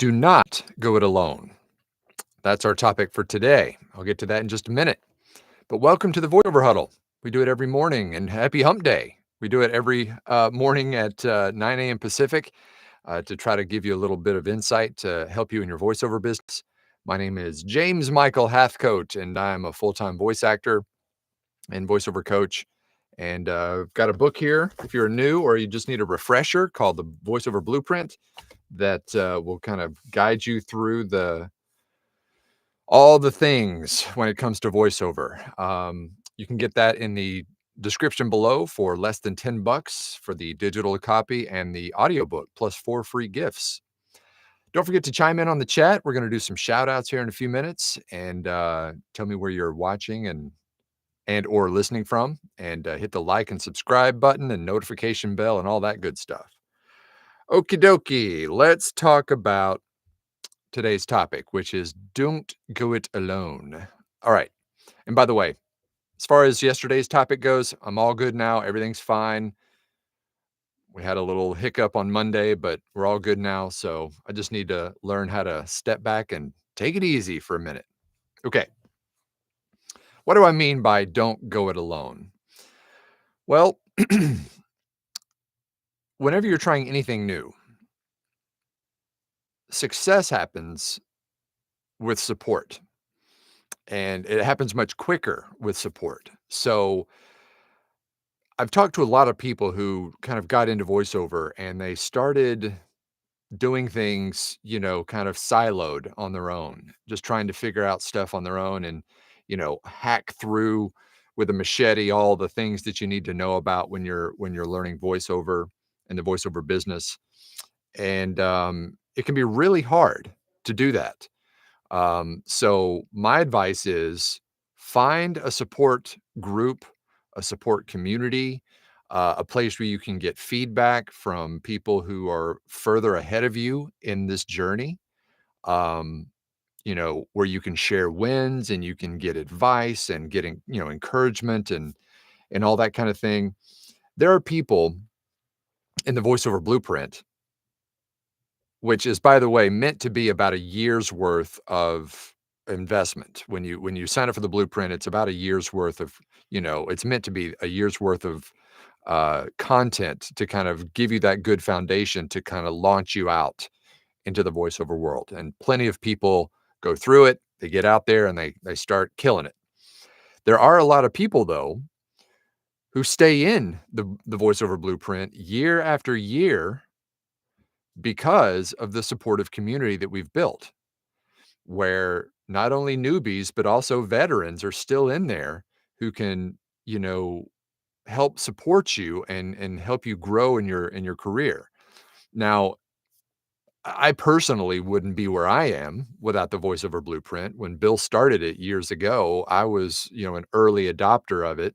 Do not go it alone. That's our topic for today. I'll get to that in just a minute. But welcome to the Voiceover Huddle. We do it every morning, and happy hump day. We do it every morning at 9 a.m. Pacific to try to give you a little bit of insight to help you in your voiceover business. My name is James Michael Hathcote, and I'm a full-time voice actor and voiceover coach. And I've got a book here if you're new or you just need a refresher called the Voiceover Blueprint that will kind of guide you through all the things when it comes to voiceover. You can get that in the description below for less than $10 for the digital copy and the audiobook plus 4 free gifts. Don't forget to chime in on the chat. We're going to do some shout outs here in a few minutes and tell me where you're watching and or listening from, and hit the like and subscribe button and notification bell and all that good stuff. Okie dokie, let's talk about today's topic, which is don't go it alone. All right. And by the way, as far as yesterday's topic goes, I'm all good now. Everything's fine. We had a little hiccup on Monday, but we're all good now. So I just need to learn how to step back and take it easy for a minute. Okay. What do I mean by don't go it alone? Well, whenever you're trying anything new, success happens with support, and it happens much quicker with support. So I've talked to a lot of people who kind of got into voiceover and they started doing things, kind of siloed on their own, just trying to figure out stuff on their own and, hack through with a machete all the things that you need to know about when you're learning voiceover and the voiceover business. And it can be really hard to do that. So my advice is find a support group, a support community, a place where you can get feedback from people who are further ahead of you in this journey. Um, where you can share wins and you can get advice and getting, encouragement and all that kind of thing. There are people in the voiceover blueprint, which is, by the way, meant to be about a year's worth of investment. When you sign up for the blueprint, it's about a year's worth of, it's meant to be a year's worth of content to kind of give you that good foundation to kind of launch you out into the voiceover world. And plenty of people go through it, they get out there and they start killing it. There are a lot of people though who stay in the voiceover blueprint year after year because of the supportive community that we've built, where not only newbies, but also veterans are still in there who can, help support you and help you grow in your career. Now, I personally wouldn't be where I am without the voiceover blueprint. When Bill started it years ago, I was, an early adopter of it,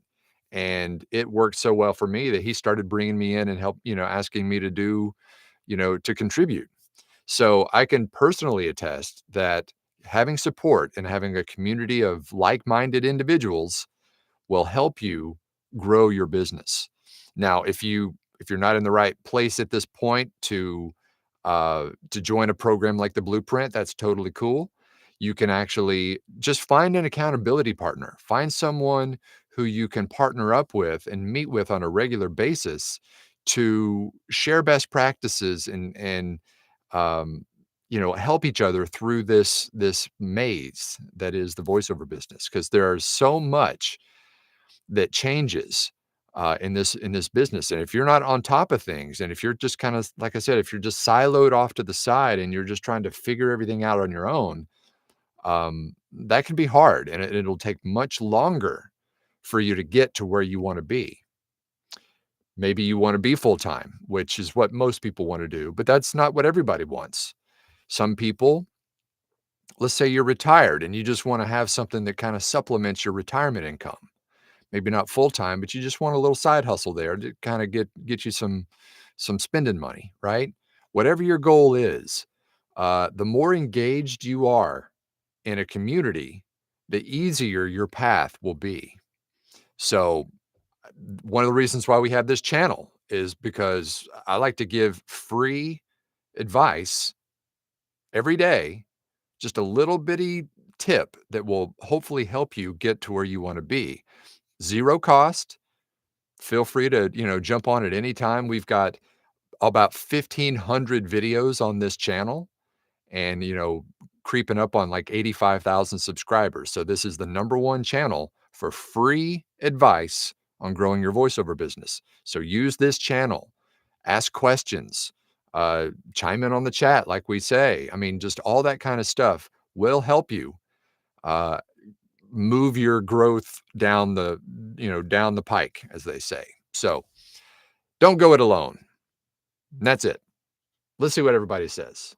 and it worked so well for me that he started bringing me in and help, asking me to do, to contribute. So I can personally attest that having support and having a community of like-minded individuals will help you grow your business. Now, if you're not in the right place at this point to join a program like the Blueprint, that's totally cool. You can actually just find an accountability partner. Find someone who you can partner up with and meet with on a regular basis to share best practices and help each other through this maze that is the voiceover business, because there is so much that changes in this business. And if you're not on top of things, and if you're just kind of, like I said, if you're just siloed off to the side and you're just trying to figure everything out on your own, that can be hard, and it'll take much longer for you to get to where you want to be. Maybe you want to be full time, which is what most people want to do, but that's not what everybody wants. Some people, let's say you're retired and you just want to have something that kind of supplements your retirement income. Maybe not full time, but you just want a little side hustle there to kind of get you some spending money, right? Whatever your goal is, the more engaged you are in a community, the easier your path will be. So one of the reasons why we have this channel is because I like to give free advice every day, just a little bitty tip that will hopefully help you get to where you want to be. Zero cost. Feel free to, jump on at any time. We've got about 1,500 videos on this channel and, creeping up on like 85,000 subscribers. So this is the number one channel for free advice on growing your voiceover business. So use this channel, ask questions, chime in on the chat, like we say. I mean, just all that kind of stuff will help you uh, move your growth down the pike, as they say. So don't go it alone. And that's it. Let's see what everybody says.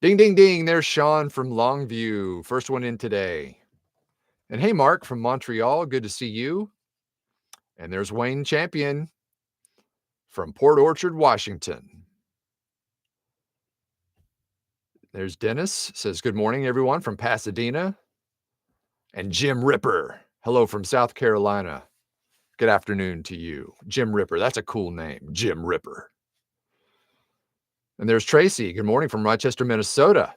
Ding, ding, ding. There's Sean from Longview. First one in today. And hey, Mark from Montreal. Good to see you. And there's Wayne Champion from Port Orchard, Washington. There's Dennis. Says, good morning, everyone, from Pasadena. And Jim Ripper. Hello from South Carolina. Good afternoon to you. Jim Ripper. That's a cool name. Jim Ripper. And there's Tracy. Good morning from Rochester, Minnesota.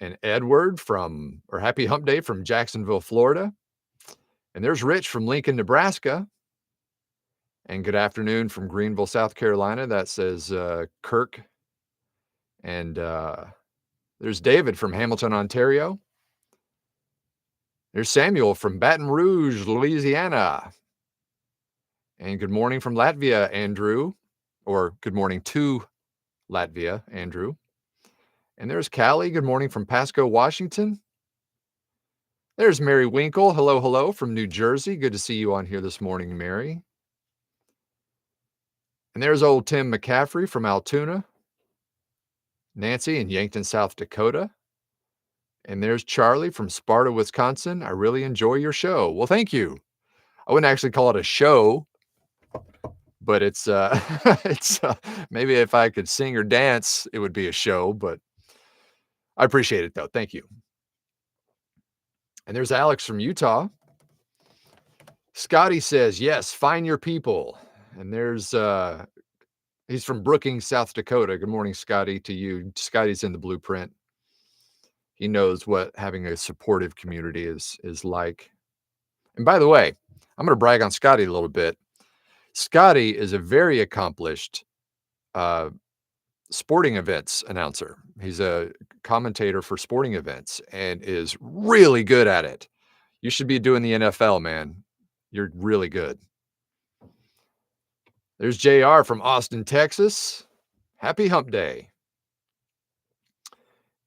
And Edward Happy Hump Day from Jacksonville, Florida. And there's Rich from Lincoln, Nebraska. And good afternoon from Greenville, South Carolina. That says Kirk. And there's David from Hamilton, Ontario. There's Samuel from Baton Rouge, Louisiana. And good morning from Latvia, Andrew. Or good morning to Latvia, Andrew. And there's Callie. Good morning from Pasco, Washington. There's Mary Winkle. Hello, hello from New Jersey. Good to see you on here this morning, Mary. And there's old Tim McCaffrey from Altoona. Nancy in Yankton, South Dakota. And there's Charlie from Sparta, Wisconsin. I really enjoy your show. Well, thank you. I wouldn't actually call it a show, but it's maybe if I could sing or dance, it would be a show, but I appreciate it though. Thank you. And there's Alex from Utah. Scotty says, yes, find your people. And there's he's from Brookings, South Dakota. Good morning, Scotty, to you. Scotty's in the blueprint. He knows what having a supportive community is like. And by the way, I'm going to brag on Scotty a little bit. Scotty is a very accomplished sporting events announcer. He's a commentator for sporting events and is really good at it. You should be doing the NFL, man. You're really good. There's JR from Austin, Texas. Happy Hump Day.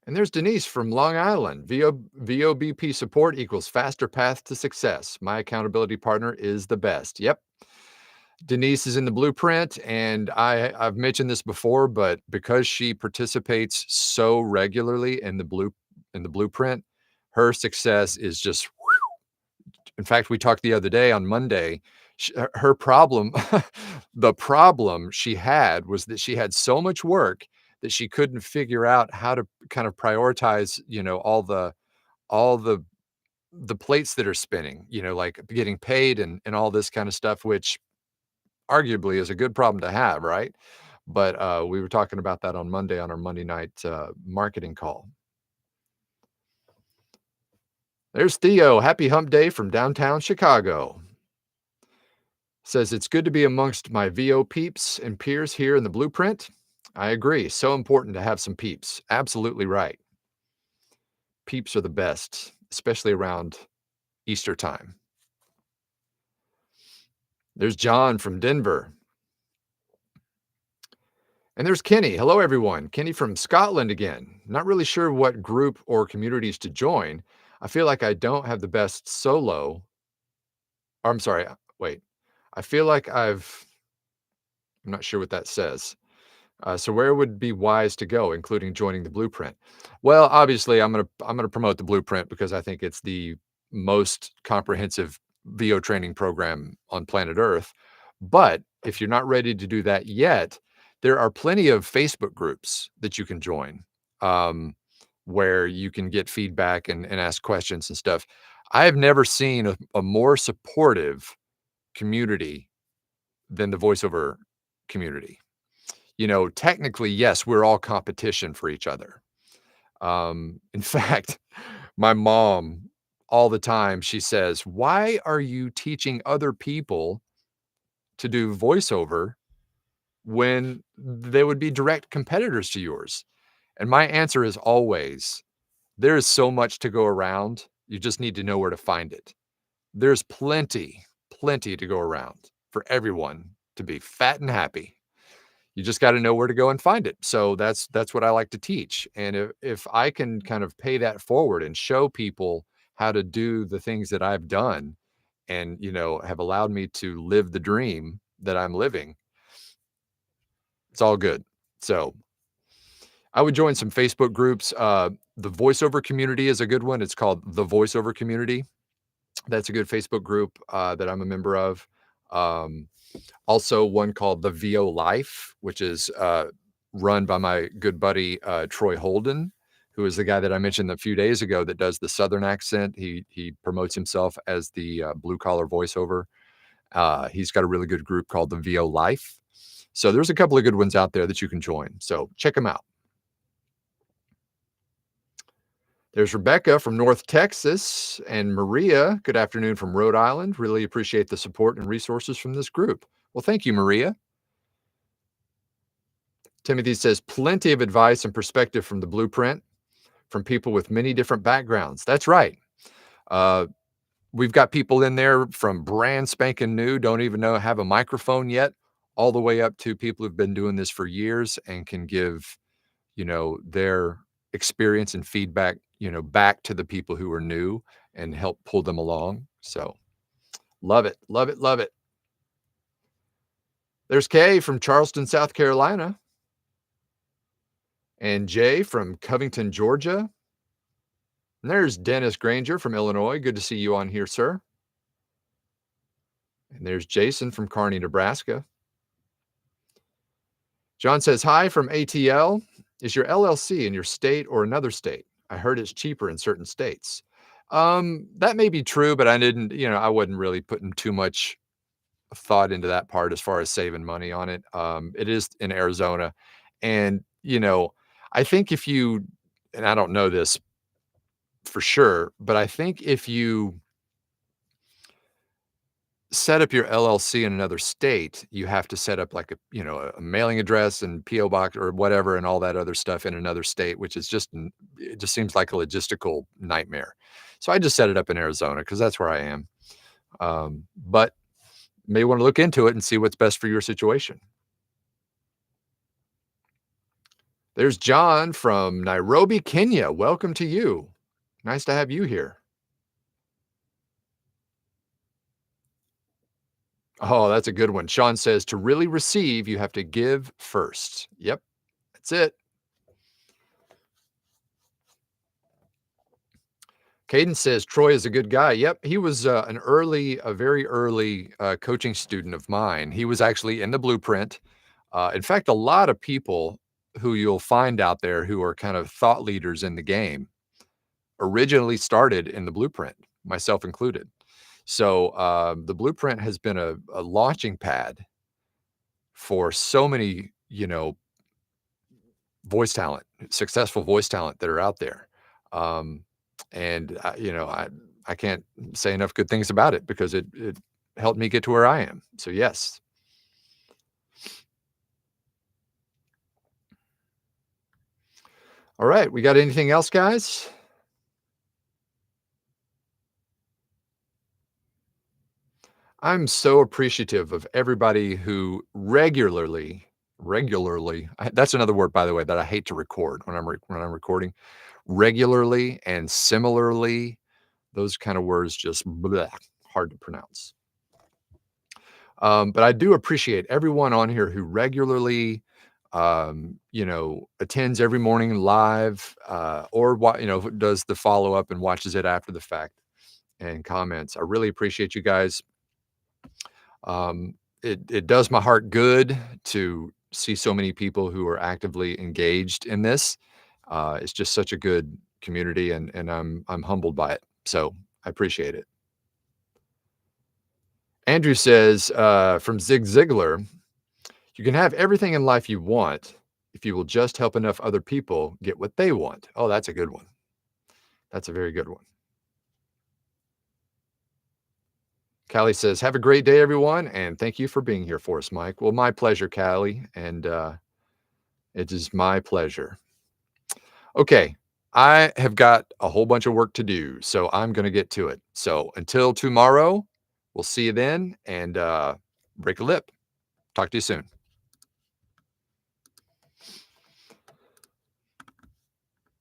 And there's Denise from Long Island. VOBP support equals faster path to success. My accountability partner is the best. Yep. Denise is in the blueprint, and I've mentioned this before, but because she participates so regularly in the blueprint, her success is just. In fact, we talked the other day on Monday. Her problem, the problem she had was that she had so much work that she couldn't figure out how to kind of prioritize, all the plates that are spinning, like getting paid and all this kind of stuff, which arguably is a good problem to have, right? But we were talking about that on Monday on our Monday night marketing call. There's Theo. Happy Hump Day from downtown Chicago. Says it's good to be amongst my VO peeps and peers here in the blueprint. I agree. So important to have some peeps. Absolutely right. Peeps are the best, especially around Easter time. There's John from Denver. And there's Kenny. Hello, everyone. Kenny from Scotland again. Not really sure what group or communities to join. I feel like I don't have the best solo. Or, I'm sorry. Wait. I feel like I'm not sure what that says. So where would be wise to go, including joining the blueprint? Well, obviously, I'm gonna promote the blueprint because I think it's the most comprehensive VO training program on planet Earth. But if you're not ready to do that yet, there are plenty of Facebook groups that you can join, where you can get feedback and ask questions and stuff. I have never seen a more supportive community than the voiceover community. technically, yes, we're all competition for each other. In fact, my mom, all the time, she says, "Why are you teaching other people to do voiceover when they would be direct competitors to yours?" And my answer is always, there is so much to go around. You just need to know where to find it. There's plenty, plenty to go around for everyone to be fat and happy. You just got to know where to go and find it. So that's what I like to teach. And if I can kind of pay that forward and show people how to do the things that I've done and, have allowed me to live the dream that I'm living, it's all good. So I would join some Facebook groups. The Voiceover Community is a good one. It's called the Voiceover Community. That's a good Facebook group that I'm a member of. Um, Also one called the VO Life, which is run by my good buddy Troy Holden, who is the guy that I mentioned a few days ago that does the Southern accent. He promotes himself as the blue collar voiceover. He's got a really good group called the VO Life. So there's a couple of good ones out there that you can join. So check them out. There's Rebecca from North Texas and Maria. Good afternoon from Rhode Island. Really appreciate the support and resources from this group. Well, thank you, Maria. Timothy says, plenty of advice and perspective from the blueprint from people with many different backgrounds. That's right. Uh, we've got people in there from brand spanking new, don't even know, have a microphone yet, all the way up to people who've been doing this for years and can give, their experience and feedback, back to the people who are new and help pull them along. So love it, love it, love it. There's Kay from Charleston, South Carolina, and Jay from Covington, Georgia. And there's Dennis Granger from Illinois. Good to see you on here, sir. And there's Jason from Kearney, Nebraska. John says, hi from ATL. Is your LLC in your state or another state? I heard it's cheaper in certain states. That may be true, but I didn't, I wasn't really putting too much thought into that part as far as saving money on it. It is in Arizona. And, I think if you, and I don't know this for sure, but I think if you set up your LLC in another state, you have to set up like a mailing address and PO box or whatever and all that other stuff in another state, which is it just seems like a logistical nightmare. So I just set it up in Arizona because that's where I am. But may want to look into it and see what's best for your situation. There's John from Nairobi, Kenya. Welcome to you. Nice to have you here. Oh, that's a good one. Sean says, to really receive, you have to give first. Yep, that's it. Caden says, Troy is a good guy. Yep, he was a very early coaching student of mine. He was actually in the blueprint. In fact, a lot of people who you'll find out there who are kind of thought leaders in the game originally started in the blueprint, myself included. So the blueprint has been a launching pad for so many, successful voice talent that are out there. And I can't say enough good things about it because it helped me get to where I am. So yes. All right. We got anything else, guys? I'm so appreciative of everybody who regularly, that's another word, by the way, that I hate to record when when I'm recording. Regularly and similarly, those kind of words just bleh, hard to pronounce. But I do appreciate everyone on here who regularly, attends every morning live, or does the follow up and watches it after the fact and comments. I really appreciate you guys. It does my heart good to see so many people who are actively engaged in this. It's just such a good community, and I'm humbled by it. So I appreciate it. Andrew says from Zig Ziglar, You can have everything in life you want if you will just help enough other people get what they want. Oh, that's a good one. That's a very good one. Callie says, "Have a great day, everyone, and thank you for being here for us, Mike." Well, my pleasure, Callie, and it is my pleasure. Okay, I have got a whole bunch of work to do, so I'm gonna get to it. So until tomorrow, we'll see you then, and break a lip. Talk to you soon.